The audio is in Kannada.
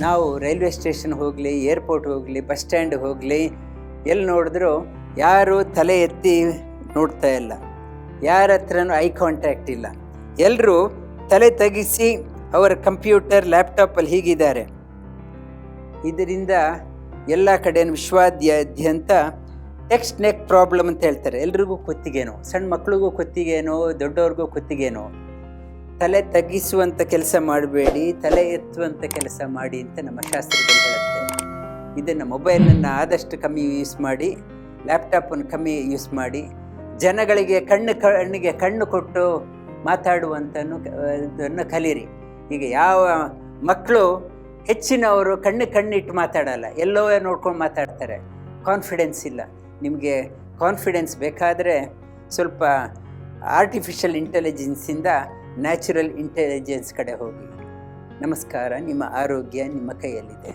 ನಾವು ರೈಲ್ವೆ ಸ್ಟೇಷನ್ ಹೋಗಲಿ, ಏರ್ಪೋರ್ಟ್ ಹೋಗಲಿ, ಬಸ್ ಸ್ಟ್ಯಾಂಡ್ ಹೋಗಲಿ, ಎಲ್ಲಿ ನೋಡಿದ್ರೂ ಯಾರು ತಲೆ ಎತ್ತಿ ನೋಡ್ತಾ ಇಲ್ಲ, ಯಾರ ಹತ್ರನೂ ಐ ಕಾಂಟ್ಯಾಕ್ಟ್ ಇಲ್ಲ. ಎಲ್ಲರೂ ತಲೆ ತಗ್ಗಿಸಿ ಅವರ ಕಂಪ್ಯೂಟರ್, ಲ್ಯಾಪ್ಟಾಪಲ್ಲಿ ಹೀಗಿದ್ದಾರೆ. ಇದರಿಂದ ಎಲ್ಲ ಕಡೆ ವಿಶ್ವಾದ್ಯಂತ ಟೆಕ್ಸ್ಟ್ ನೆಕ್ ಪ್ರಾಬ್ಲಮ್ ಅಂತ ಹೇಳ್ತಾರೆ. ಎಲ್ರಿಗೂ ಕುತ್ತಿಗೆನೋ, ಸಣ್ಣ ಮಕ್ಳಿಗೂ ಕುತ್ತಿಗೆನೋ, ದೊಡ್ಡವ್ರಿಗೂ ಕುತ್ತಿಗೆನೋ. ತಲೆ ತಗ್ಗಿಸುವಂಥ ಕೆಲಸ ಮಾಡಬೇಡಿ, ತಲೆ ಎತ್ತುವಂಥ ಕೆಲಸ ಮಾಡಿ ಅಂತ ನಮ್ಮ ಶಾಸ್ತ್ರಗಳು ಹೇಳುತ್ತೆ. ಇದನ್ನು ಮೊಬೈಲನ್ನು ಆದಷ್ಟು ಕಮ್ಮಿ ಯೂಸ್ ಮಾಡಿ, ಲ್ಯಾಪ್ಟಾಪನ್ನು ಕಮ್ಮಿ ಯೂಸ್ ಮಾಡಿ, ಜನಗಳಿಗೆ ಕಣ್ಣಿಗೆ ಕಣ್ಣು ಕೊಟ್ಟು ಮಾತಾಡುವಂಥನ್ನು ಕಲೀರಿ. ಈಗ ಯಾವ ಮಕ್ಕಳು ಹೆಚ್ಚಿನವರು ಕಣ್ಣಿಟ್ಟು ಮಾತಾಡಲ್ಲ, ಎಲ್ಲೋ ನೋಡ್ಕೊಂಡು ಮಾತಾಡ್ತಾರೆ. ಕಾನ್ಫಿಡೆನ್ಸ್ ಇಲ್ಲ. ನಿಮಗೆ ಕಾನ್ಫಿಡೆನ್ಸ್ ಬೇಕಾದರೆ ಸ್ವಲ್ಪ ಆರ್ಟಿಫಿಷಿಯಲ್ ಇಂಟೆಲಿಜೆನ್ಸಿಂದ ನ್ಯಾಚುರಲ್ ಇಂಟೆಲಿಜೆನ್ಸ್ ಕಡೆ ಹೋಗಿ. ನಮಸ್ಕಾರ. ನಿಮ್ಮ ಆರೋಗ್ಯ ನಿಮ್ಮ ಕೈಯಲ್ಲಿದೆ.